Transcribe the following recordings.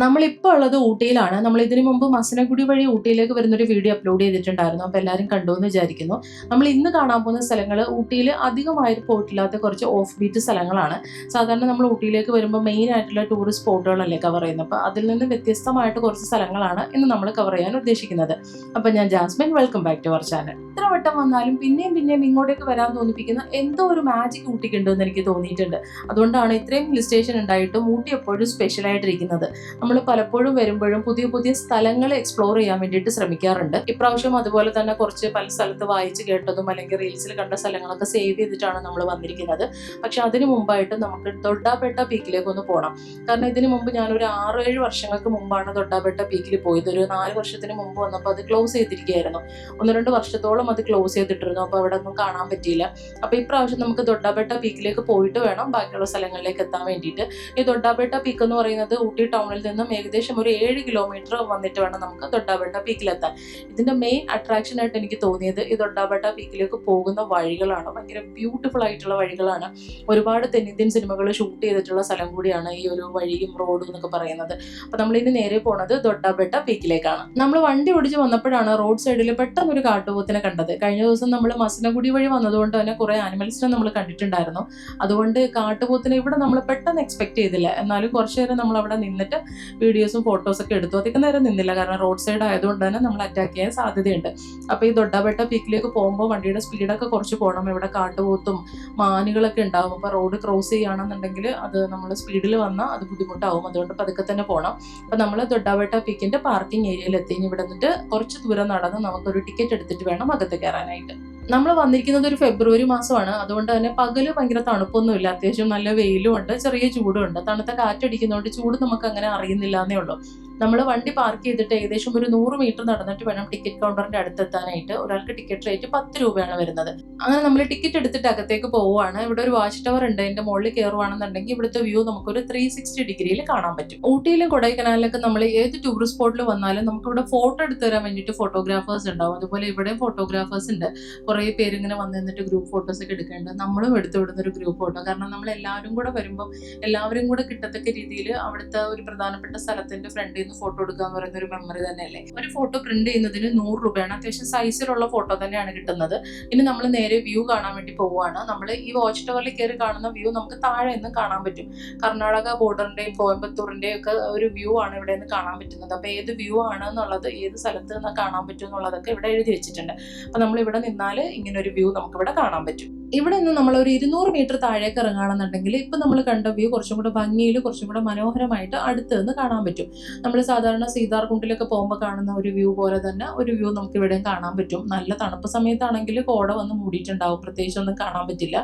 നമ്മളിപ്പോൾ ഉള്ളത് ഊട്ടിയിലാണ്. നമ്മൾ ഇതിനു മുമ്പ് മസനഗുഡി വഴി ഊട്ടിയിലേക്ക് വരുന്നൊരു വീഡിയോ അപ്ലോഡ് ചെയ്തിട്ടുണ്ടായിരുന്നു. അപ്പോൾ എല്ലാവരും കണ്ടു എന്ന് വിചാരിക്കുന്നു. നമ്മൾ ഇന്ന് കാണാൻ പോകുന്ന സ്ഥലങ്ങൾ ഊട്ടിയിൽ അധികമായിട്ട് പോയിട്ടില്ലാത്ത കുറച്ച് ഓഫ് ബീറ്റ് സ്ഥലങ്ങളാണ്. സാധാരണ നമ്മൾ ഊട്ടിയിലേക്ക് വരുമ്പോൾ മെയിൻ ആയിട്ടുള്ള ടൂറിസ്റ്റ് സ്പോട്ടുകളല്ലേ കവർ ചെയ്യുന്നത്. അപ്പോൾ അതിൽ നിന്ന് വ്യത്യസ്തമായിട്ട് കുറച്ച് സ്ഥലങ്ങളാണ് ഇന്ന് നമ്മൾ കവർ ചെയ്യാൻ ഉദ്ദേശിക്കുന്നത്. അപ്പോൾ ഞാൻ Jasmin, welcome back to our channel. എത്ര വട്ടം വന്നാലും പിന്നെയും പിന്നെയും ഇങ്ങോട്ടേക്ക് വരാൻ തോന്നിപ്പിക്കുന്ന എന്തോ ഒരു മാജിക് ഊട്ടിക്ക് ഉണ്ടെന്ന് എനിക്ക് തോന്നിയിട്ടുണ്ട്. അതുകൊണ്ടാണ് ഇത്രയും ഹിൽ സ്റ്റേഷൻ ഉണ്ടായിട്ടും ഊട്ടി എപ്പോഴും സ്പെഷ്യൽ ആയിട്ടിരിക്കുന്നത്. നമ്മൾ പലപ്പോഴും വരുമ്പോഴും പുതിയ പുതിയ സ്ഥലങ്ങൾ എക്സ്പ്ലോർ ചെയ്യാൻ വേണ്ടിയിട്ട് ശ്രമിക്കാറുണ്ട്. ഇപ്രാവശ്യം അതുപോലെ തന്നെ കുറച്ച് പല സ്ഥലത്ത് വായിച്ച് കേട്ടതും അല്ലെങ്കിൽ റീൽസിൽ കണ്ട സ്ഥലങ്ങളൊക്കെ സേവ് ചെയ്തിട്ടാണ് നമ്മൾ വന്നിരിക്കുന്നത്. പക്ഷെ അതിന് മുമ്പായിട്ട് നമുക്ക് ദൊഡ്ഡാപേട്ട പീക്കിലേക്ക് ഒന്ന് പോകണം. കാരണം ഇതിനു മുമ്പ് ഞാനൊരു 6-7 വർഷങ്ങൾക്ക് മുമ്പാണ് ദൊഡ്ഡാപേട്ട പീക്കിൽ പോയത്. ഒരു 4 വർഷത്തിന് മുമ്പ് വന്നപ്പോൾ അത് ക്ലോസ് ചെയ്തിരിക്കുകയായിരുന്നു. 1-2 വർഷത്തോളം അത് ക്ലോസ് ചെയ്തിട്ടിരുന്നു. അപ്പോൾ അവിടെ ഒന്നും കാണാൻ പറ്റിയില്ല. അപ്പോൾ ഇപ്രാവശ്യം നമുക്ക് ദൊഡ്ഡാപേട്ട പീക്കിലേക്ക് പോയിട്ട് വേണം ബാക്കിയുള്ള സ്ഥലങ്ങളിലേക്ക് എത്താൻ വേണ്ടിയിട്ട്. ഈ ദൊഡ്ഡാപേട്ട പീക്ക് എന്ന് പറയുന്നത് ഊട്ടി ടൗണിൽ നിന്നും ഏകദേശം ഒരു 7 കിലോമീറ്റർ വന്നിട്ട് വേണം നമുക്ക് ദൊഡ്ഡാപേട്ട പീക്കിലെത്താൻ. ഇതിന്റെ മെയിൻ അട്രാക്ഷൻ ആയിട്ട് എനിക്ക് തോന്നിയത് ഈ ദൊഡ്ഡാപേട്ട പീക്കിലേക്ക് പോകുന്ന വഴികളാണ്. ഭയങ്കര ബ്യൂട്ടിഫുൾ ആയിട്ടുള്ള വഴികളാണ്. ഒരുപാട് തെന്നിന്ത്യൻ സിനിമകൾ ഷൂട്ട് ചെയ്തിട്ടുള്ള സ്ഥലം കൂടിയാണ് ഈ ഒരു വഴിയും റോഡും എന്നൊക്കെ പറയുന്നത്. അപ്പൊ നമ്മൾ ഇനി നേരെ പോണത് ദൊഡ്ഡാപേട്ട പീക്കിലേക്കാണ്. നമ്മൾ വണ്ടി ഓടിച്ച് വന്നപ്പോഴാണ് റോഡ് സൈഡിൽ പെട്ടെന്ന് ഒരു കാട്ടുപോത്തിനെ കണ്ടത്. കഴിഞ്ഞ ദിവസം നമ്മൾ മസനഗുഡി വഴി വന്നതുകൊണ്ട് തന്നെ കുറെ ആനിമൽസിനെ നമ്മൾ കണ്ടിട്ടുണ്ടായിരുന്നു. അതുകൊണ്ട് കാട്ടുപോത്തിനെ ഇവിടെ നമ്മൾ പെട്ടെന്ന് എക്സ്പെക്ട് ചെയ്തില്ല. എന്നാലും കുറച്ചു നേരം നമ്മൾ അവിടെ നിന്നിട്ട് വീഡിയോസും ഫോട്ടോസൊക്കെ എടുത്തു. അധികം നേരം നിന്നില്ല, കാരണം റോഡ് സൈഡ് ആയതുകൊണ്ട് തന്നെ നമ്മൾ അറ്റാക്ക് ചെയ്യാൻ സാധ്യതയുണ്ട്. അപ്പോൾ ഈ ദൊഡ്ഡാപേട്ട പീക്കിലേക്ക് പോകുമ്പോൾ വണ്ടിയുടെ സ്പീഡൊക്കെ കുറച്ച് പോകണം. ഇവിടെ കാട്ടുപോത്തും മാനുകളൊക്കെ ഉണ്ടാവും. അപ്പോൾ റോഡ് ക്രോസ് ചെയ്യുകയാണെന്നുണ്ടെങ്കിൽ അത് നമ്മൾ സ്പീഡിൽ വന്നാൽ അത് ബുദ്ധിമുട്ടാവും. അതുകൊണ്ട് പതുക്കെ തന്നെ പോകണം. അപ്പോൾ നമ്മൾ ദൊഡ്ഡാപേട്ട പീക്കിന്റെ പാർക്കിംഗ് ഏരിയയിൽ എത്തി. ഇവിടെ നിന്നിട്ട് കുറച്ച് ദൂരം നടന്ന് നമുക്കൊരു ടിക്കറ്റ് എടുത്തിട്ട് വേണം അകത്ത് കയറാനായിട്ട്. നമ്മൾ വന്നിരിക്കുന്നത് ഒരു ഫെബ്രുവരി മാസമാണ്. അതുകൊണ്ട് തന്നെ പകല് ഭയങ്കര തണുപ്പൊന്നുമില്ല. അത്യാവശ്യം നല്ല വെയിലും ഉണ്ട്, ചെറിയ ചൂടും ഉണ്ട്. തണുത്ത കാറ്റടിക്കുന്നതുകൊണ്ട് ചൂട് നമുക്ക് അങ്ങനെ അറിയുന്നില്ല എന്നേ ഉള്ളൂ. നമ്മൾ വണ്ടി പാർക്ക് ചെയ്തിട്ട് ഏകദേശം ഒരു 100 മീറ്റർ നടന്നിട്ട് വേണം ടിക്കറ്റ് കൗണ്ടറിന്റെ അടുത്തെത്താനായിട്ട്. ഒരാൾക്ക് ടിക്കറ്റ് റേറ്റ് 10 രൂപയാണ് വരുന്നത്. അങ്ങനെ നമ്മൾ ടിക്കറ്റ് എടുത്തിട്ട് അകത്തേക്ക് പോവുകയാണ്. ഇവിടെ ഒരു വാച്ച് ടവർ ഉണ്ട്. അതിന്റെ മുകളിൽ കയറുവാണെന്നുണ്ടെങ്കിൽ ഇവിടുത്തെ വ്യൂ നമുക്കൊരു 360 ഡിഗ്രിയിൽ കാണാൻ പറ്റും. ഊട്ടിയിലും കൊടൈക്കനാലിലൊക്കെ നമ്മൾ ഏത് ടൂറിസ്റ്റ് സ്പോട്ടിൽ വന്നാലും നമുക്ക് ഇവിടെ ഫോട്ടോ എടുത്തു തരാൻ വേണ്ടിയിട്ട് ഫോട്ടോഗ്രാഫേഴ്സ് ഉണ്ടാവും. അതുപോലെ ഇവിടെ ഫോട്ടോഗ്രാഫേഴ്സ് ഉണ്ട്. കുറേ പേര് ഇങ്ങനെ വന്ന് നിന്നിട്ട് ഗ്രൂപ്പ് ഫോട്ടോസ് ഒക്കെ എടുക്കുന്നുണ്ട്. നമ്മളും എടുത്തു വിടുന്ന ഒരു ഗ്രൂപ്പ് ഫോട്ടോ. കാരണം നമ്മൾ എല്ലാവരും കൂടെ വരുമ്പോൾ എല്ലാവരും കൂടെ കിട്ടത്തക്ക രീതിയിൽ അവിടുത്തെ ഒരു പ്രധാനപ്പെട്ട സ്ഥലത്തിന്റെ ഫ്രണ്ടിൽ നിന്ന് ഫോട്ടോ എടുക്കുക എന്ന് പറയുന്ന ഒരു മെമ്മറി തന്നെയല്ലേ. ഒരു ഫോട്ടോ പ്രിന്റ് ചെയ്യുന്നതിന് 100 രൂപയാണ്. അത്യാവശ്യം സൈസിലുള്ള ഫോട്ടോ തന്നെയാണ് കിട്ടുന്നത്. ഇനി നമ്മൾ നേരെ വ്യൂ കാണാൻ വേണ്ടി പോവുകയാണ്. നമ്മൾ ഈ വാച്ച് ടവറിൽ കയറി കാണുന്ന വ്യൂ നമുക്ക് താഴെ നിന്ന് കാണാൻ പറ്റും. കർണാടക ബോർഡറിന്റെയും കോയമ്പത്തൂരിന്റെയും ഒക്കെ ഒരു വ്യൂ ആണ് ഇവിടെ നിന്ന് കാണാൻ പറ്റുന്നത്. അപ്പൊ ഏത് വ്യൂ ആണ് എന്നുള്ളത്, ഏത് സ്ഥലത്ത് നിന്ന് കാണാൻ പറ്റും എന്നുള്ളതൊക്കെ ഇവിടെ എഴുതി വെച്ചിട്ടുണ്ട്. അപ്പൊ നമ്മൾ ഇവിടെ നിന്നാൽ ഇങ്ങനെ ഒരു വ്യൂ നമുക്ക് ഇവിടെ കാണാൻ പറ്റും. ഇവിടെ നിന്ന് നമ്മൾ ഒരു 200 മീറ്റർ താഴേക്ക് ഇറങ്ങുകയാണെന്നുണ്ടെങ്കിൽ ഇപ്പൊ നമ്മൾ കണ്ട വ്യൂ കുറച്ചും കൂടെ ഭംഗിയിൽ, കുറച്ചും കൂടെ മനോഹരമായിട്ട് അടുത്ത് നിന്ന് കാണാൻ പറ്റും. നമ്മൾ സാധാരണ സീതാർകുണ്ടിലൊക്കെ പോകുമ്പോൾ കാണുന്ന ഒരു വ്യൂ പോലെ തന്നെ ഒരു വ്യൂ നമുക്ക് ഇവിടെയും കാണാൻ പറ്റും. നല്ല തണുപ്പ് സമയത്താണെങ്കിൽ കോട വന്ന് മൂടിയിട്ടുണ്ടാവും, പ്രത്യേകിച്ച് ഒന്നും കാണാൻ പറ്റില്ല.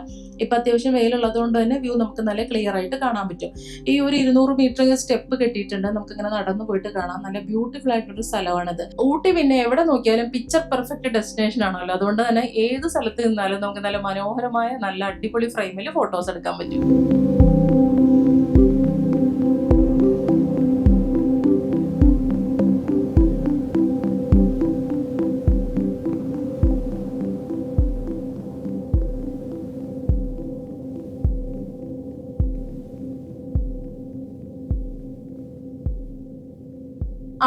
ഇപ്പൊ അത്യാവശ്യം വെയിലുള്ളത് കൊണ്ട് തന്നെ വ്യൂ നമുക്ക് നല്ല ക്ലിയർ ആയിട്ട് കാണാൻ പറ്റും. ഈ ഒരു 200 മീറ്റർ സ്റ്റെപ്പ് കെട്ടിയിട്ടുണ്ട്. നമുക്ക് ഇങ്ങനെ നടന്നു പോയിട്ട് കാണാം. നല്ല ബ്യൂട്ടിഫുൾ ആയിട്ടൊരു സ്ഥലമാണിത്. ഊട്ടി പിന്നെ എവിടെ നോക്കിയാലും പിക്ചർ പെർഫെക്റ്റ് ഡെസ്റ്റിനേഷൻ ആണല്ലോ. അതുകൊണ്ട് തന്നെ ഏത് സ്ഥലത്ത് നിന്നാലും നമുക്ക് നല്ല മനോഹരമായ, നല്ല അടിപൊളി ഫ്രെയിമിൽ ഫോട്ടോസ് എടുക്കാൻ പറ്റും.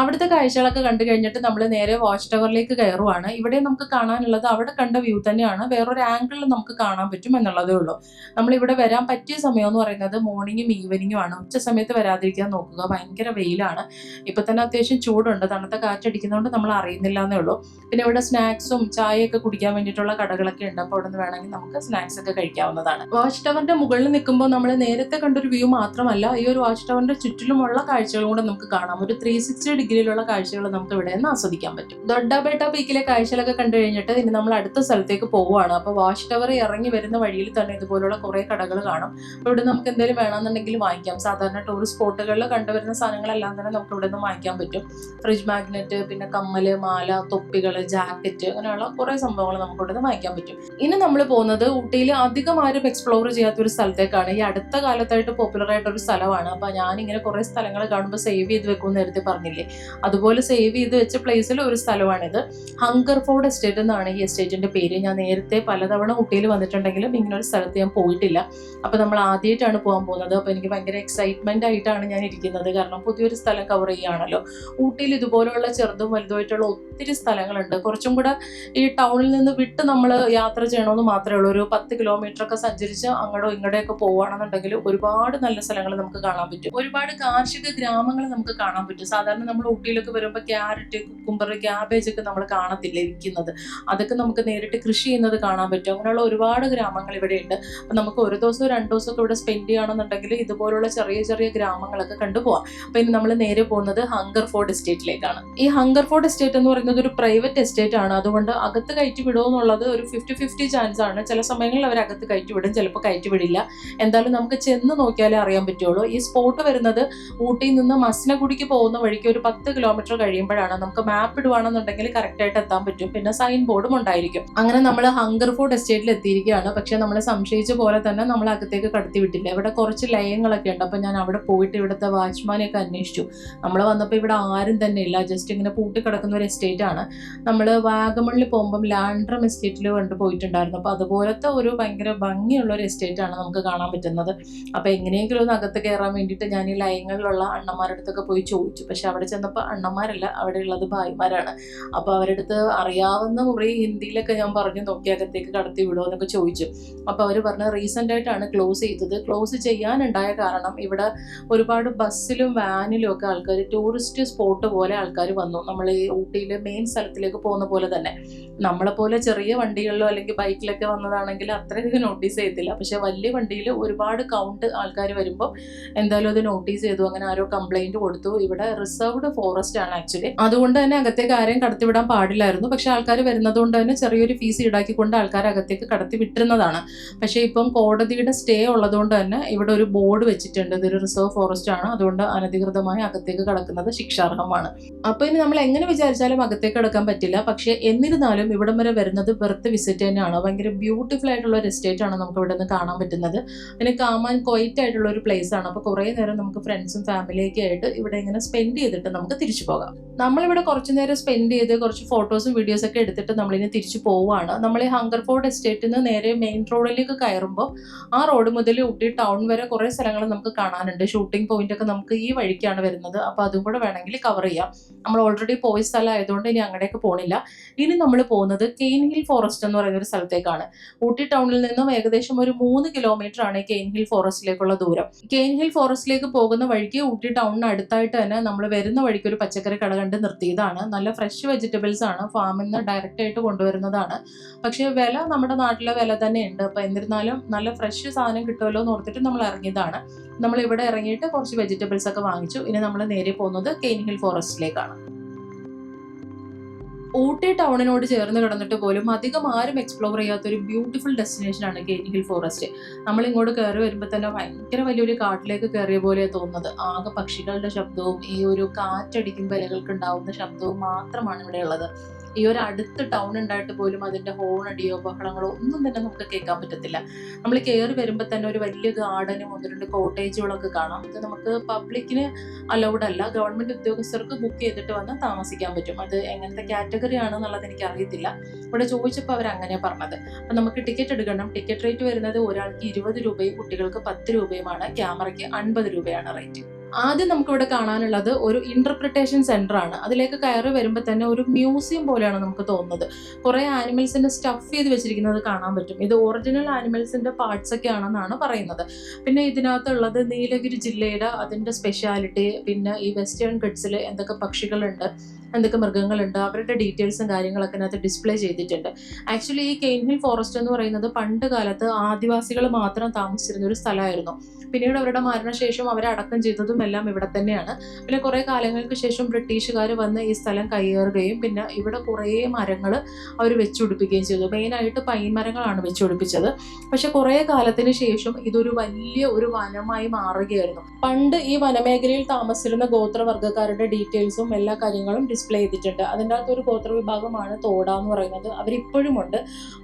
അവിടുത്തെ കാഴ്ചകളൊക്കെ കണ്ടു കഴിഞ്ഞിട്ട് നമ്മൾ നേരെ വാച്ച് ടവറിലേക്ക് കയറുവാണ്. ഇവിടെ നമുക്ക് കാണാനുള്ളത് അവിടെ കണ്ട വ്യൂ തന്നെയാണ്, വേറൊരു ആംഗിളിൽ നമുക്ക് കാണാൻ പറ്റും എന്നുള്ളതേ ഉള്ളൂ. നമ്മൾ ഇവിടെ വരാൻ പറ്റിയ സമയം എന്ന് പറയുന്നത് മോർണിംഗും ഈവനിങ്ങും ആണ്. ഉച്ച സമയത്ത് വരാതിരിക്കാൻ നോക്കുക, ഭയങ്കര വെയിലാണ്. ഇപ്പൊ തന്നെ അത്യാവശ്യം ചൂടുണ്ട്, തണുത്ത കാറ്റടിക്കുന്നതുകൊണ്ട് നമ്മൾ അറിയുന്നില്ല എന്നേ ഉള്ളൂ. പിന്നെ ഇവിടെ സ്നാക്സും ചായയൊക്കെ കുടിക്കാൻ വേണ്ടിയിട്ടുള്ള കടകളൊക്കെ ഉണ്ട്. അപ്പോൾ അവിടെ നിന്ന് വേണമെങ്കിൽ നമുക്ക് സ്നാക്സ് ഒക്കെ കഴിക്കാവുന്നതാണ്. വാച്ച് ടവറിന്റെ മുകളിൽ നിൽക്കുമ്പോൾ നമ്മൾ നേരത്തെ കണ്ടൊരു വ്യൂ മാത്രമല്ല, ഈ ഒരു വാച്ച് ടവറിന്റെ ചുറ്റിലുമുള്ള കാഴ്ചകളും കൂടെ നമുക്ക് കാണാം. ഒരു 360 ഡിഗ്രിയിലുള്ള കാഴ്ചകൾ നമുക്ക് ഇവിടെ നിന്ന് ആസ്വദിക്കാൻ പറ്റും. ദൊഡ്ഡാപേട്ട പീക്കിലെ കാഴ്ചകളൊക്കെ കണ്ടു കഴിഞ്ഞിട്ട് ഇനി നമ്മൾ അടുത്ത സ്ഥലത്തേക്ക് പോവുകയാണ്. അപ്പോൾ വാച്ച് ടവർ ഇറങ്ങി വരുന്ന വഴിയിൽ തന്നെ ഇതുപോലുള്ള കുറെ കടകൾ കാണും. അപ്പോൾ ഇവിടെ നമുക്ക് എന്തെങ്കിലും വേണമെന്നുണ്ടെങ്കിൽ വാങ്ങിക്കാം. സാധാരണ ടൂറിസ്റ്റ് സ്പോട്ടുകളിൽ കണ്ടുവരുന്ന സാധനങ്ങളെല്ലാം തന്നെ നമുക്ക് ഇവിടെ നിന്ന് വാങ്ങിക്കാൻ പറ്റും. ഫ്രിഡ്ജ് മാഗ്നറ്റ്, പിന്നെ കമ്മല്, മാല, തൊപ്പികൾ, ജാക്കറ്റ്, അങ്ങനെയുള്ള കുറെ സംഭവങ്ങൾ നമുക്ക് ഇവിടെ നിന്ന് വാങ്ങിക്കാൻ പറ്റും. ഇനി നമ്മൾ പോകുന്നത് ഊട്ടിയിൽ അധികം ആരും എക്സ്പ്ലോർ ചെയ്യാത്ത ഒരു സ്ഥലത്തേക്കാണ്. ഈ അടുത്ത കാലത്തായിട്ട് പോപ്പുലർ ആയിട്ടൊരു സ്ഥലമാണ്. അപ്പൊ ഞാനിങ്ങനെ കുറെ സ്ഥലങ്ങൾ കാണുമ്പോൾ സേവ് ചെയ്ത് വെക്കുമെന്ന് നേരത്തെ പറഞ്ഞില്ലേ. അതുപോലെ സേവ് ചെയ്ത് വെച്ച പ്ലേസിൽ ഒരു സ്ഥലമാണിത്. ഹങ്കർഫോർഡ് എസ്റ്റേറ്റ് എന്നാണ് ഈ എസ്റ്റേറ്റിന്റെ പേര്. ഞാൻ നേരത്തെ പലതവണ ഊട്ടിയിൽ വന്നിട്ടുണ്ടെങ്കിലും ഇങ്ങനൊരു സ്ഥലത്ത് ഞാൻ പോയിട്ടില്ല. അപ്പോൾ നമ്മൾ ആദ്യമായിട്ടാണ് പോകാൻ പോകുന്നത്. അപ്പോൾ എനിക്ക് ഭയങ്കര എക്സൈറ്റ്മെന്റ് ആയിട്ടാണ് ഞാൻ ഇരിക്കുന്നത്. കാരണം പുതിയൊരു സ്ഥലം കവർ ചെയ്യുകയാണല്ലോ. ഊട്ടിയിൽ ഇതുപോലുള്ള ചെറുതും വലുതുമായിട്ടുള്ള ഒത്തിരി സ്ഥലങ്ങളുണ്ട്. കുറച്ചും കൂടെ ഈ ടൗണിൽ നിന്ന് വിട്ട് നമ്മൾ യാത്ര ചെയ്യണമെന്ന് മാത്രമേ ഉള്ളൂ. ഒരു 10 കിലോമീറ്റർ ഒക്കെ സഞ്ചരിച്ച് അങ്ങോട്ടോ ഇങ്ങോട്ടൊക്കെ പോവുകയാണെന്നുണ്ടെങ്കിൽ ഒരുപാട് നല്ല സ്ഥലങ്ങൾ നമുക്ക് കാണാൻ പറ്റും. ഒരുപാട് കാർഷിക ഗ്രാമങ്ങൾ നമുക്ക് കാണാൻ പറ്റും. സാധാരണ നമ്മൾ ഊട്ടിയിലൊക്കെ വരുമ്പോൾ ക്യാരറ്റ്, കുക്കുംബർ, ക്യാബേജ് ഒക്കെ നമ്മൾ കാണത്തില്ല വിൽക്കുന്നത്. അതൊക്കെ നമുക്ക് നേരിട്ട് കൃഷി ചെയ്യുന്നത് കാണാൻ പറ്റും. അങ്ങനെയുള്ള ഒരുപാട് ഗ്രാമങ്ങൾ ഇവിടെ ഉണ്ട്. അപ്പം നമുക്ക് ഒരു ദിവസമോ 2 ദിവസമൊക്കെ ഇവിടെ സ്പെൻഡ് ചെയ്യുകയാണെന്നുണ്ടെങ്കിൽ ഇതുപോലുള്ള ചെറിയ ചെറിയ ഗ്രാമങ്ങളൊക്കെ കണ്ടുപോകാം. അപ്പം ഇനി നമ്മൾ നേരെ പോകുന്നത് ഹങ്കർഫോർഡ് എസ്റ്റേറ്റിലേക്കാണ്. ഈ ഹങ്കർഫോർഡ് എസ്റ്റേറ്റ് എന്ന് പറയുന്നത് ഒരു പ്രൈവറ്റ് എസ്റ്റേറ്റ് ആണ്. അതുകൊണ്ട് അകത്ത് കയറ്റി വിടുമോ എന്നുള്ളത് ഒരു 50-50 ചാൻസ് ആണ്. ചില സമയങ്ങളിൽ അവർ അകത്ത് കയറ്റി വിടും, ചിലപ്പോൾ കയറ്റി വിടില്ല. എന്തായാലും നമുക്ക് ചെന്ന് നോക്കിയാലേ അറിയാൻ പറ്റുള്ളൂ. ഈ സ്പോട്ട് വരുന്നത് ഊട്ടിയിൽ നിന്ന് മസനഗുഡിക്ക് പോകുന്ന വഴിക്ക് ഒരു 10 കിലോമീറ്റർ കഴിയുമ്പോഴാണ്. നമുക്ക് മാപ്പ് ഇടുവാണെന്നുണ്ടെങ്കിൽ കറക്റ്റായിട്ട് എത്താൻ പറ്റും. പിന്നെ സൈൻ ബോർഡും ഉണ്ടായിരിക്കും. അങ്ങനെ നമ്മൾ ഹങ്കർഫോർഡ് എസ്റ്റേറ്റിൽ എത്തിയിരിക്കുകയാണ്. പക്ഷെ നമ്മൾ സംശയിച്ച പോലെ തന്നെ നമ്മൾ അകത്തേക്ക് കടത്തി വിട്ടില്ല. ഇവിടെ കുറച്ച് ലയങ്ങളൊക്കെ ഉണ്ട്. അപ്പം ഞാൻ അവിടെ പോയിട്ട് ഇവിടുത്തെ വാച്ച്മാനെയൊക്കെ അന്വേഷിച്ചു. നമ്മൾ വന്നപ്പോൾ ഇവിടെ ആരും തന്നെ ഇല്ല. ജസ്റ്റ് ഇങ്ങനെ പൂട്ടിക്കിടക്കുന്ന ഒരു എസ്റ്റേറ്റ് ആണ്. നമ്മൾ വാഗമണിൽ പോകുമ്പം ലാൻഡ്രം എസ്റ്റേറ്റിൽ പോയിട്ടുണ്ടായിരുന്നു. അപ്പോൾ അതുപോലത്തെ ഒരു ഭയങ്കര ഭംഗിയുള്ള ഒരു എസ്റ്റേറ്റ് ആണ് നമുക്ക് കാണാൻ പറ്റുന്നത്. അപ്പോൾ എങ്ങനെയെങ്കിലും ഒന്ന് അകത്ത് കയറാൻ വേണ്ടിയിട്ട് ഞാൻ ഈ ലയങ്ങളിലുള്ള അണ്ണന്മാരുടെ അടുത്തൊക്കെ പോയി ചോദിച്ചു. പക്ഷെ അവിടെ ചെന്നപ്പോൾ അണ്ണന്മാരല്ല, അവിടെ ഉള്ളത് ഭായിമാരാണ്. അപ്പോൾ അവരുടെ അടുത്ത് അറിയാവുന്ന കുറേ ഹിന്ദിയിലൊക്കെ ഞാൻ പറഞ്ഞു നോക്കി അകത്തേക്ക് കടത്തി വിടുമോ എന്നൊക്കെ ചോദിച്ചു. അപ്പോൾ അവർ പറഞ്ഞ റീസെൻ്റ് ആയിട്ടാണ് ക്ലോസ് ചെയ്തത്. ക്ലോസ് ചെയ്യാനുണ്ടായ കാരണം ഇവിടെ ഒരുപാട് ബസ്സിലും വാനിലും ഒക്കെ ആൾക്കാർ, ടൂറിസ്റ്റ് സ്പോട്ട് പോലെ ആൾക്കാർ വന്നു. നമ്മൾ ഈ ഊട്ടിയിലെ മെയിൻ സ്ഥലത്തിലേക്ക് പോകുന്ന പോലെ തന്നെ. നമ്മളെപ്പോലെ ചെറിയ വണ്ടികളിലോ അല്ലെങ്കിൽ ബൈക്കിലൊക്കെ വന്നതാണെങ്കിൽ അത്രയധികം നോട്ടീസ് ചെയ്യത്തില്ല. പക്ഷെ വലിയ വണ്ടിയിൽ ഒരുപാട് കൗണ്ട് ആൾക്കാർ വരുമ്പോൾ എന്തായാലും അത് നോട്ടീസ് ചെയ്തു. അങ്ങനെ ആരോ കംപ്ലൈന്റ് കൊടുത്തു. ഇവിടെ റിസർവ്ഡ് ഫോറസ്റ്റ് ആണ് ആക്ച്വലി. അതുകൊണ്ട് തന്നെ അകത്തേക്ക് ആരെയും കടത്തിവിടാൻ പാടില്ലായിരുന്നു. പക്ഷെ ആൾക്കാർ വരുന്നത് കൊണ്ട് തന്നെ ചെറിയൊരു ഫീസ് ഈടാക്കിക്കൊണ്ട് ആൾക്കാർ അകത്തേക്ക് കടത്തി വിട്ടിരുന്നതാണ്. പക്ഷെ ഇപ്പം കോടതിയുടെ സ്റ്റേ ഉള്ളതുകൊണ്ട് തന്നെ ഇവിടെ ഒരു ബോർഡ് വെച്ചിട്ടുണ്ട്, ഇതൊരു റിസർവ് ഫോറസ്റ്റ് ആണ്, അതുകൊണ്ട് അനധികൃതമായി അകത്തേക്ക് കടക്കുന്നത് ശിക്ഷാർഹമാണ്. അപ്പോൾ ഇനി നമ്മൾ എങ്ങനെ വിചാരിച്ചാലും അകത്തേക്ക് കടക്കാൻ പറ്റില്ല. പക്ഷെ എന്നിരുന്നാലും ഇവിടം വരെ വരുന്നത് വെറുതെ വിസിറ്റ് തന്നെയാണ്. ഭയങ്കര ബ്യൂട്ടിഫുൾ ആയിട്ടുള്ള ഒരു എസ്റ്റേറ്റ് ആണ് നമുക്ക് ഇവിടെ നിന്ന് കാണാൻ പറ്റുന്നത്. പിന്നെ കാമാൻ ക്വൈറ്റ് ആയിട്ടുള്ള ഒരു പ്ലേസ് ആണ്. അപ്പോൾ കുറേ നേരം നമുക്ക് ഫ്രണ്ട്സും ഫാമിലിയൊക്കെ ആയിട്ട് ഇവിടെ ഇങ്ങനെ സ്പെൻഡ് ചെയ്തിട്ട് നമുക്ക് തിരിച്ചു പോകാം. നമ്മളിവിടെ കുറച്ച് നേരം സ്പെൻഡ് ചെയ്ത് കുറച്ച് ഫോട്ടോസും വീഡിയോസ് ഒക്കെ എടുത്തിട്ട് നമ്മളിനി തിരിച്ചു പോവുകയാണ്. നമ്മൾ ഈ ഹങ്കർഫോർഡ് എസ്റ്റേറ്റിൽ നിന്ന് നേരെ മെയിൻ റോഡിലേക്ക് കയറുമ്പോൾ ആ റോഡ് മുതൽ ഊട്ടി ടൗൺ വരെ കുറേ സ്ഥലങ്ങൾ നമുക്ക് കാണാനുണ്ട്. ഷൂട്ടിംഗ് പോയിന്റ് ഒക്കെ നമുക്ക് ഈ വഴിക്കാണ് വരുന്നത്. അപ്പോൾ അതും കൂടെ വേണമെങ്കിൽ കവർ ചെയ്യാം. നമ്മൾ ഓൾറെഡി പോയ സ്ഥലം ആയതുകൊണ്ട് ഇനി അങ്ങനെയൊക്കെ പോണില്ല. ഇനി നമ്മൾ പോകുന്നത് കെയിൻ ഹിൽ ഫോറസ്റ്റ് എന്ന് പറയുന്ന ഒരു സ്ഥലത്തേക്കാണ്. ഊട്ടി ടൗണിൽ നിന്നും ഏകദേശം ഒരു 3 കിലോമീറ്റർ ആണ് കെയിൻ ഹിൽ ഫോറസ്റ്റിലേക്കുള്ള ദൂരം. കെയിൻ ഹിൽ ഫോറസ്റ്റിലേക്ക് പോകുന്ന വഴിക്ക് ഊട്ടി ടൗണിന് അടുത്തായിട്ട് തന്നെ നമ്മൾ വരുന്ന വഴിക്ക് ഒരു പച്ചക്കറി കട കണ്ട് നിർത്തിയതാണ്. നല്ല ഫ്രഷ് വെജിറ്റബിൾസ് ആണ്, ഫാമിൽ നിന്ന് ഡയറക്റ്റ് ആയിട്ട് കൊണ്ടുവരുന്നതാണ്. പക്ഷേ വില നമ്മുടെ നാട്ടിലെ വില തന്നെ ഉണ്ട്. അപ്പോൾ എന്നിരുന്നാലും നല്ല ഫ്രഷ് സാധനം കിട്ടുമല്ലോ എന്ന് ഓർത്തിട്ട് നമ്മൾ ഇറങ്ങിയതാണ്. നമ്മൾ ഇവിടെ ഇറങ്ങിയിട്ട് കുറച്ച് വെജിറ്റബിൾസ് ഒക്കെ വാങ്ങിച്ചു. ഇനി നമ്മൾ നേരെ പോകുന്നത് കെയിൻ ഹിൽ ഫോറസ്റ്റിലേക്കാണ്. ഊട്ടി ടൗണിനോട് ചേർന്ന് കിടന്നിട്ട് പോലും അധികം ആരും എക്സ്പ്ലോർ ചെയ്യാത്ത ഒരു ബ്യൂട്ടിഫുൾ ഡെസ്റ്റിനേഷൻ ആണ് കെയിൻ ഹിൽ ഫോറസ്റ്റ്. നമ്മൾ ഇങ്ങോട്ട് കയറി വരുമ്പോൾ തന്നെ ഭയങ്കര വലിയൊരു കാട്ടിലേക്ക് കയറിയ പോലെയാണ് തോന്നുന്നത്. ആകെ പക്ഷികളുടെ ശബ്ദവും ഈ ഒരു കാറ്റടിക്കുമ്പോൾ ഇലകൾക്ക് ഉണ്ടാവുന്ന ശബ്ദവും മാത്രമാണ് ഇവിടെ ഉള്ളത്. ഈ ഒരു അടുത്ത് ടൗൺ ഉണ്ടായിട്ട് പോലും അതിൻ്റെ ഹോൺ അടിയോ ബഹളങ്ങളോ ഒന്നും തന്നെ നമുക്ക് കേൾക്കാൻ പറ്റത്തില്ല. നമ്മൾ കയറി വരുമ്പോൾ തന്നെ ഒരു വലിയ ഗാർഡനും 1-2 കോട്ടേജുകളൊക്കെ കാണാം. ഇത് നമുക്ക് പബ്ലിക്കിന് അലൗഡ് അല്ല, ഗവൺമെൻറ് ഉദ്യോഗസ്ഥർക്ക് ബുക്ക് ചെയ്തിട്ട് വന്ന് താമസിക്കാൻ പറ്റും. അത് എങ്ങനത്തെ കാറ്റഗറി ആണെന്നുള്ളത് എനിക്ക് അറിയത്തില്ല. ഇവിടെ ചോദിച്ചപ്പോൾ അവർ അങ്ങനെ പറഞ്ഞത്. അപ്പം നമുക്ക് ടിക്കറ്റ് എടുക്കണം. ടിക്കറ്റ് റേറ്റ് വരുന്നത് ഒരാൾക്ക് 20 രൂപയും കുട്ടികൾക്ക് 10 രൂപയുമാണ്. ക്യാമറയ്ക്ക് 50 രൂപയാണ് റേറ്റ്. ആദ്യം നമുക്കിവിടെ കാണാനുള്ളത് ഒരു ഇന്റർപ്രിട്ടേഷൻ സെന്റർ ആണ്. അതിലേക്ക് കയറി വരുമ്പോൾ തന്നെ ഒരു മ്യൂസിയം പോലെയാണ് നമുക്ക് തോന്നുന്നത്. കുറേ ആനിമൽസിന്റെ സ്റ്റഫ് ചെയ്ത് വെച്ചിരിക്കുന്നത് കാണാൻ പറ്റും. ഇത് ഒറിജിനൽ ആനിമൽസിന്റെ പാർട്സ് ഒക്കെ ആണെന്നാണ് പറയുന്നത്. പിന്നെ ഇതിനകത്തുള്ളത് നീലഗിരി ജില്ലയുടെ അതിന്റെ സ്പെഷ്യാലിറ്റി, പിന്നെ ഈ വെസ്റ്റേൺ ഗട്ട്സിൽ എന്തൊക്കെ പക്ഷികളുണ്ട്, എന്തൊക്കെ മൃഗങ്ങളുണ്ട്, അവരുടെ ഡീറ്റെയിൽസും കാര്യങ്ങളൊക്കെ അതിനകത്ത് ഡിസ്പ്ലേ ചെയ്തിട്ടുണ്ട്. ആക്ച്വലി ഈ കെയിൻ ഹിൽ ഫോറസ്റ്റ് എന്ന് പറയുന്നത് പണ്ട് കാലത്ത് ആദിവാസികൾ മാത്രം താമസിച്ചിരുന്ന ഒരു സ്ഥലമായിരുന്നു. പിന്നീട് അവരുടെ മരണശേഷം അവരെ അടക്കം ചെയ്തതും എല്ലാം ഇവിടെ തന്നെയാണ്. പിന്നെ കുറേ കാലങ്ങൾക്ക് ശേഷം ബ്രിട്ടീഷുകാർ വന്ന് ഈ സ്ഥലം കയ്യേറുകയും പിന്നെ ഇവിടെ കുറേ മരങ്ങൾ അവർ വെച്ചുപിടിപ്പിക്കുകയും ചെയ്തു. മെയിനായിട്ട് പൈൻ മരങ്ങളാണ് വെച്ചുപിടിപ്പിച്ചത്. പക്ഷെ കുറേ കാലത്തിന് ശേഷം ഇതൊരു വലിയ ഒരു വനമായി മാറുകയായിരുന്നു. പണ്ട് ഈ വനമേഖലയിൽ താമസിച്ചിരുന്ന ഗോത്രവർഗ്ഗക്കാരുടെ ഡീറ്റെയിൽസും എല്ലാ കാര്യങ്ങളും ഡിസ്പ്ലേ ചെയ്തിട്ടുണ്ട്. അതിൻ്റെ അകത്ത് ഒരു ഗോത്രവിഭാഗമാണ് തോട എന്ന് പറയുന്നത്. അവരിപ്പോഴും ഉണ്ട്.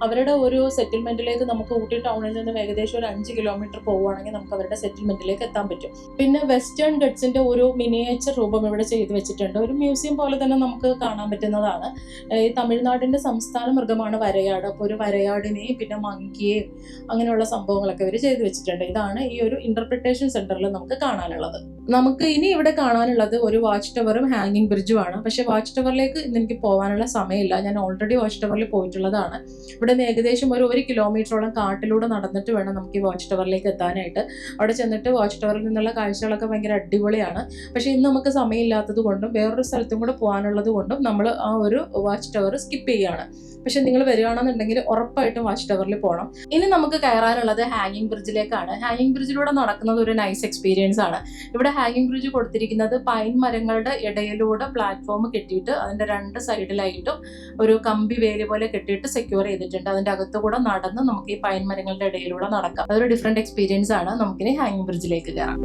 അവരുടെ ഒരു സെറ്റിൽമെന്റിലേക്ക് നമുക്ക് ഊട്ടി ടൗണിൽ നിന്നും ഏകദേശം ഒരു 5 കിലോമീറ്റർ പോവുകയാണെങ്കിൽ നമുക്ക് അവരുടെ സെറ്റിൽമെന്റിലേക്ക് എത്താൻ പറ്റും. പിന്നെ വെസ്റ്റേൺ ഗട്ട്സിന്റെ ഒരു മിനിയേച്ചർ രൂപം ഇവിടെ ചെയ്തു വെച്ചിട്ടുണ്ട്. ഒരു മ്യൂസിയം പോലെ തന്നെ നമുക്ക് കാണാൻ പറ്റുന്നതാണ്. ഈ തമിഴ്നാടിന്റെ സംസ്ഥാന മൃഗമാണ് വരയാട്. അപ്പോൾ ഒരു വരയാടിനെയും പിന്നെ മങ്കിയെയും അങ്ങനെയുള്ള സംഭവങ്ങളൊക്കെ ഇവർ ചെയ്തു വെച്ചിട്ടുണ്ട്. ഇതാണ് ഈ ഒരു ഇന്റർപ്രിട്ടേഷൻ സെന്ററിൽ നമുക്ക് കാണാനുള്ളത്. നമുക്ക് ഇനി ഇവിടെ കാണാനുള്ളത് ഒരു വാച്ച് ടവറും ഹാങ്ങിങ് ബ്രിഡ്ജുമാണ്. പക്ഷേ വാച്ച് ടവറിലേക്ക് ഇന്ന് എനിക്ക് പോകാനുള്ള സമയമില്ല. ഞാൻ ഓൾറെഡി വാച്ച് ടവറിൽ പോയിട്ടുള്ളതാണ്. ഇവിടെ നിന്ന് ഏകദേശം ഒരു കിലോമീറ്ററോളം കാട്ടിലൂടെ നടന്നിട്ട് വേണം നമുക്ക് ഈ വാച്ച് ടവറിലേക്ക് എത്താനായിട്ട്. അവിടെ ചെന്നിട്ട് വാച്ച് ടവറിൽ നിന്നുള്ള കാഴ്ചകളൊക്കെ ഭയങ്കര അടിപൊളിയാണ്. പക്ഷേ ഇന്ന് നമുക്ക് സമയമില്ലാത്തത് കൊണ്ടും വേറൊരു സ്ഥലത്തും കൂടെ പോകാനുള്ളത് കൊണ്ടും നമ്മൾ ആ ഒരു വാച്ച് ടവർ സ്കിപ്പ് ചെയ്യുകയാണ്. പക്ഷെ നിങ്ങൾ വരികയാണെന്നുണ്ടെങ്കിൽ ഉറപ്പായിട്ടും വാച്ച് ടവറിൽ പോകണം. ഇനി നമുക്ക് കയറാനുള്ളത് ഹാങ്ങിങ് ബ്രിഡ്ജിലേക്കാണ്. ഹാങ്ങിങ് ബ്രിഡ്ജിലൂടെ നടക്കുന്നത് ഒരു നൈസ് എക്സ്പീരിയൻസ് ആണ്. ഇവിടെ ഹാങ്ങിങ് ബ്രിഡ്ജ് കൊടുത്തിരിക്കുന്നത് പൈൻ മരങ്ങളുടെ ഇടയിലൂടെ പ്ലാറ്റ്ഫോം കെട്ടിയിട്ട് അതിന്റെ 2 സൈഡിലായിട്ടും ഒരു കമ്പി വേലി പോലെ കെട്ടിയിട്ട് സെക്യൂർ ചെയ്തിട്ടുണ്ട്. അതിന്റെ അകത്തുകൂടെ നടന്ന് നമുക്ക് ഈ പൈൻ മരങ്ങളുടെ ഇടയിലൂടെ നടക്കാം. അതൊരു ഡിഫറെന്റ് എക്സ്പീരിയൻസ് ആണ്. നമുക്കിനി ഹാങ്ങിങ് ബ്രിഡ്ജിലേക്ക് കയറാം.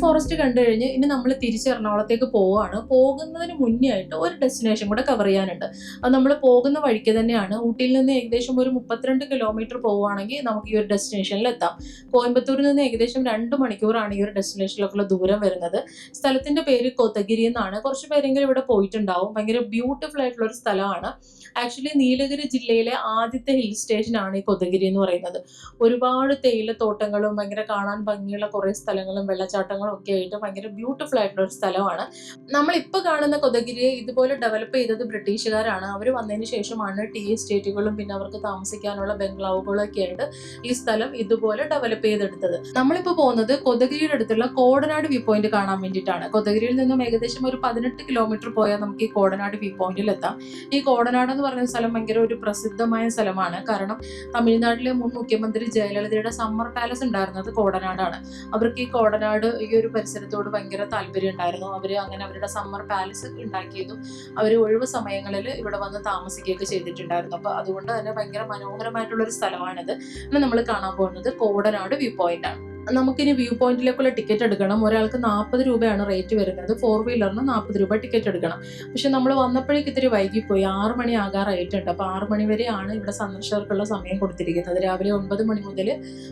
ഫോറസ്റ്റ് കണ്ടു കഴിഞ്ഞ് ഇനി നമ്മൾ തിരിച്ച് എറണാകുളത്തേക്ക് പോവുകയാണ്. പോകുന്നതിന് മുന്നേ ആയിട്ട് ഒരു ഡെസ്റ്റിനേഷൻ കൂടെ കവർ ചെയ്യാനുണ്ട്. അത് നമ്മൾ പോകുന്ന വഴിക്ക് തന്നെയാണ്. ഊട്ടിയിൽ നിന്ന് ഏകദേശം ഒരു 32 കിലോമീറ്റർ പോവുകയാണെങ്കിൽ നമുക്ക് ഈ ഒരു ഡെസ്റ്റിനേഷനിൽ എത്താം. കോയമ്പത്തൂരിൽ നിന്ന് ഏകദേശം 2 മണിക്കൂറാണ് ഈ ഒരു ഡെസ്റ്റിനേഷനിലേക്കുള്ള ദൂരം വരുന്നത്. സ്ഥലത്തിന്റെ പേര് കൊതഗിരി എന്നാണ്. കുറച്ച് പേരെങ്കിലും ഇവിടെ പോയിട്ടുണ്ടാവും. ഭയങ്കര ബ്യൂട്ടിഫുൾ ആയിട്ടുള്ള ഒരു സ്ഥലമാണ്. ആക്ച്വലി നീലഗിരി ജില്ലയിലെ ആദ്യത്തെ ഹിൽ സ്റ്റേഷൻ ആണ് ഈ കൊതഗിരി എന്ന് പറയുന്നത്. ഒരുപാട് തേയിലത്തോട്ടങ്ങളും ഭയങ്കര കാണാൻ ഭംഗിയുള്ള കുറേ സ്ഥലങ്ങളും വെള്ളച്ചാട്ടങ്ങളും ഒക്കെ ആയിട്ട് ഭയങ്കര ബ്യൂട്ടിഫുൾ ആയിട്ടുള്ള ഒരു സ്ഥലമാണ്. നമ്മളിപ്പോൾ കാണുന്ന കൊതഗിരിയെ ഇതുപോലെ ഡെവലപ്പ് ചെയ്തത് ബ്രിട്ടീഷുകാരാണ്. അവർ വന്നതിന് ശേഷമാണ് ടീ എസ്റ്റേറ്റുകളും പിന്നെ അവർക്ക് താമസിക്കാനുള്ള ബംഗ്ലാവുകളും ഒക്കെ ആയിട്ട് ഈ സ്ഥലം ഇതുപോലെ ഡെവലപ്പ് ചെയ്തെടുത്തത്. നമ്മളിപ്പോൾ പോകുന്നത് കൊതഗിരിയുടെ അടുത്തുള്ള കോടനാട് വ്യൂ പോയിന്റ് കാണാൻ വേണ്ടിയിട്ടാണ്. കൊതഗിരിയിൽ നിന്നും ഏകദേശം ഒരു 18 കിലോമീറ്റർ പോയാൽ നമുക്ക് ഈ കോടനാട് വ്യൂ പോയിന്റിൽ എത്താം. ഈ കോടനാട് എന്ന് പറയുന്ന സ്ഥലം ഭയങ്കര ഒരു പ്രസിദ്ധമായ സ്ഥലമാണ്. കാരണം തമിഴ്നാട്ടിലെ മുൻ മുഖ്യമന്ത്രി ജയലളിതയുടെ സമ്മർ പാലസ് ഉണ്ടായിരുന്നത് കോടനാടാണ്. അവർക്ക് ഈ കോടനാട് ഈ ഒരു പരിസരത്തോട് ഭയങ്കര താല്പര്യം ഉണ്ടായിരുന്നു. അവർ അങ്ങനെ അവരുടെ സമ്മർ പാലസ് ഉണ്ടാക്കിയതും അവർ ഒഴിവ് സമയങ്ങളിൽ ഇവിടെ വന്ന് താമസിക്കുകയൊക്കെ ചെയ്തിട്ടുണ്ടായിരുന്നു. അപ്പോൾ അതുകൊണ്ട് തന്നെ ഭയങ്കര മനോഹരമായിട്ടുള്ള ഒരു സ്ഥലമാണിത്. നമ്മൾ കാണാൻ പോകുന്നത് കോടനാട് വ്യൂ പോയിന്റ് ആണ്. നമുക്കിനി വ്യൂ പോയിന്റിലേക്കുള്ള ടിക്കറ്റ് എടുക്കണം. ഒരാൾക്ക് 40 രൂപയാണ് റേറ്റ് വരുന്നത്. 4 വീലറിന് 40 രൂപ ടിക്കറ്റ് എടുക്കണം. പക്ഷെ നമ്മൾ വന്നപ്പോഴേക്ക് ഇത്തിരി വൈകിപ്പോയി. 6 മണി ആകാറായിട്ടുണ്ട്. അപ്പോൾ 6 മണി വരെയാണ് ഇവിടെ സന്ദർശകർക്കുള്ള സമയം കൊടുത്തിരിക്കുന്നത്. രാവിലെ 9 മണി മുതൽ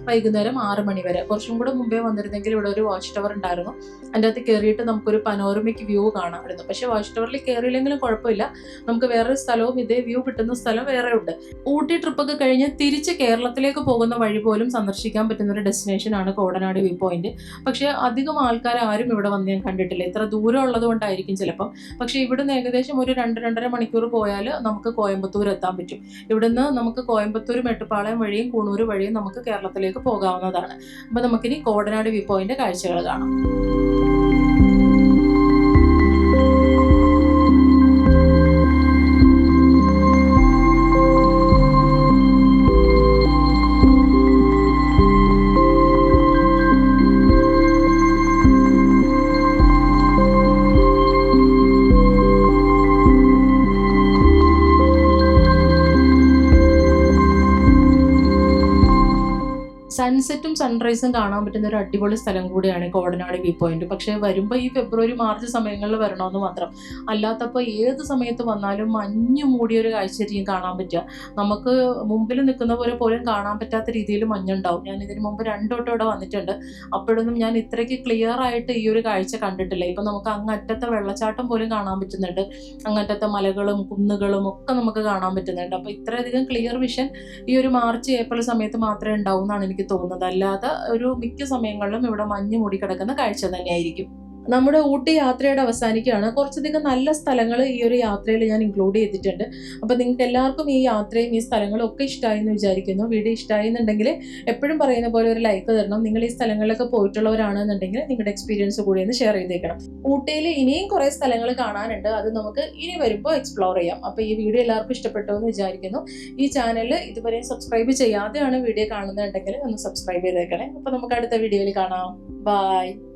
വൈകുന്നേരം 6 മണി വരെ. കുറച്ചും കൂടെ മുമ്പേ വന്നിരുന്നെങ്കിൽ ഇവിടെ ഒരു വാച്ച് ടവർ ഉണ്ടായിരുന്നു. അതിൻ്റെ അകത്ത് കയറിയിട്ട് നമുക്കൊരു പനോരമിക് വ്യൂ കാണാമായിരുന്നു. പക്ഷെ വാച്ച് ടവറിൽ കയറിയില്ലെങ്കിലും കുഴപ്പമില്ല. നമുക്ക് വേറൊരു സ്ഥലവും ഇതേ വ്യൂ കിട്ടുന്ന സ്ഥലം വേറെ ഉണ്ട്. ഊട്ടി ട്രിപ്പൊക്കെ കഴിഞ്ഞ് തിരിച്ച് കേരളത്തിലേക്ക് പോകുന്ന വഴി പോലും സന്ദർശിക്കാൻ പറ്റുന്ന ഒരു ഡെസ്റ്റിനേഷൻ ആണ് കോടനാട് വ്യൂ പോയിന്റ്. പക്ഷെ അധികം ആൾക്കാർ ആരും ഇവിടെ വന്ന് ഞാൻ കണ്ടിട്ടില്ല. ഇത്ര ദൂരം ഉള്ളത് കൊണ്ടായിരിക്കും ചിലപ്പം. പക്ഷെ ഇവിടുന്ന് ഏകദേശം ഒരു 2-2.5 മണിക്കൂർ പോയാൽ നമുക്ക് കോയമ്പത്തൂർ എത്താൻ പറ്റും. ഇവിടുന്ന് നമുക്ക് കോയമ്പത്തൂർ മെട്ടുപ്പാളയം വഴിയും കൂണൂർ വഴിയും നമുക്ക് കേരളത്തിലേക്ക് പോകാവുന്നതാണ്. അപ്പൊ നമുക്കിനി കോടനാട് വ്യൂ പോയിന്റ് കാഴ്ചകൾ കാണാം. സൺസെറ്റും സൺറൈസും കാണാൻ പറ്റുന്ന ഒരു അടിപൊളി സ്ഥലം കൂടിയാണ് കോടനാട് വ്യൂ പോയിന്റ്. പക്ഷേ വരുമ്പോൾ ഈ ഫെബ്രുവരി മാർച്ച് സമയങ്ങളിൽ വരണമെന്ന് മാത്രം. അല്ലാത്തപ്പോൾ ഏത് സമയത്ത് വന്നാലും മഞ്ഞ് മൂടിയൊരു കാഴ്ചയായിരിക്കും കാണാൻ പറ്റുക. നമുക്ക് മുമ്പിൽ നിൽക്കുന്ന പോലെ പോലും കാണാൻ പറ്റാത്ത രീതിയിൽ മഞ്ഞുണ്ടാവും. ഞാൻ ഇതിന് മുമ്പ് 2 വട്ടം ഇവിടെ വന്നിട്ടുണ്ട്. അപ്പോഴൊന്നും ഞാൻ ഇത്രയ്ക്ക് ക്ലിയർ ആയിട്ട് ഈ ഒരു കാഴ്ച കണ്ടിട്ടില്ല. ഇപ്പം നമുക്ക് അങ്ങറ്റത്തെ വെള്ളച്ചാട്ടം പോലും കാണാൻ പറ്റുന്നുണ്ട്. അങ്ങറ്റത്തെ മലകളും കുന്നുകളും ഒക്കെ നമുക്ക് കാണാൻ പറ്റുന്നുണ്ട്. അപ്പോൾ ഇത്രയധികം ക്ലിയർ വിഷൻ ഈ ഒരു മാർച്ച് ഏപ്രിൽ സമയത്ത് മാത്രമേ ഉണ്ടാവൂ എന്നാണ് എനിക്ക് തോന്നുന്നത്. അല്ലാതെ ഒരു മിക്ക സമയങ്ങളിലും ഇവിടെ മഞ്ഞ് മൂടിക്കിടക്കുന്ന കാഴ്ച തന്നെയായിരിക്കും. നമ്മുടെ ഊട്ടി യാത്രയുടെ അവസാനിക്കുകയാണ്. കുറച്ചധികം നല്ല സ്ഥലങ്ങൾ ഈ ഒരു യാത്രയിൽ ഞാൻ ഇൻക്ലൂഡ് ചെയ്തിട്ടുണ്ട്. അപ്പോൾ നിങ്ങൾക്ക് എല്ലാവർക്കും ഈ യാത്രയും ഈ സ്ഥലങ്ങളും ഒക്കെ ഇഷ്ടമായി എന്ന് വിചാരിക്കുന്നു. വീഡിയോ ഇഷ്ടമായി എന്നുണ്ടെങ്കിൽ എപ്പോഴും പറയുന്ന പോലെ ഒരു ലൈക്ക് തരണം. നിങ്ങൾ ഈ സ്ഥലങ്ങളിലൊക്കെ പോയിട്ടുള്ളവരാണെന്നുണ്ടെങ്കിൽ നിങ്ങളുടെ എക്സ്പീരിയൻസ് കൂടി ഒന്ന് ഷെയർ ചെയ്തേക്കണം. ഊട്ടിയിൽ ഇനിയും കുറേ സ്ഥലങ്ങൾ കാണാനുണ്ട്. അത് നമുക്ക് ഇനി വരുമ്പോൾ എക്സ്പ്ലോർ ചെയ്യാം. അപ്പോൾ ഈ വീഡിയോ എല്ലാവർക്കും ഇഷ്ടപ്പെട്ടു എന്ന് വിചാരിക്കുന്നു. ഈ ചാനൽ ഇതുവരെ സബ്സ്ക്രൈബ് ചെയ്യാതെയാണ് വീഡിയോ കാണുന്നുണ്ടെങ്കിൽ ഒന്ന് സബ്സ്ക്രൈബ് ചെയ്തേക്കണേ. അപ്പോൾ നമുക്ക് അടുത്ത വീഡിയോയിൽ കാണാം. ബൈ.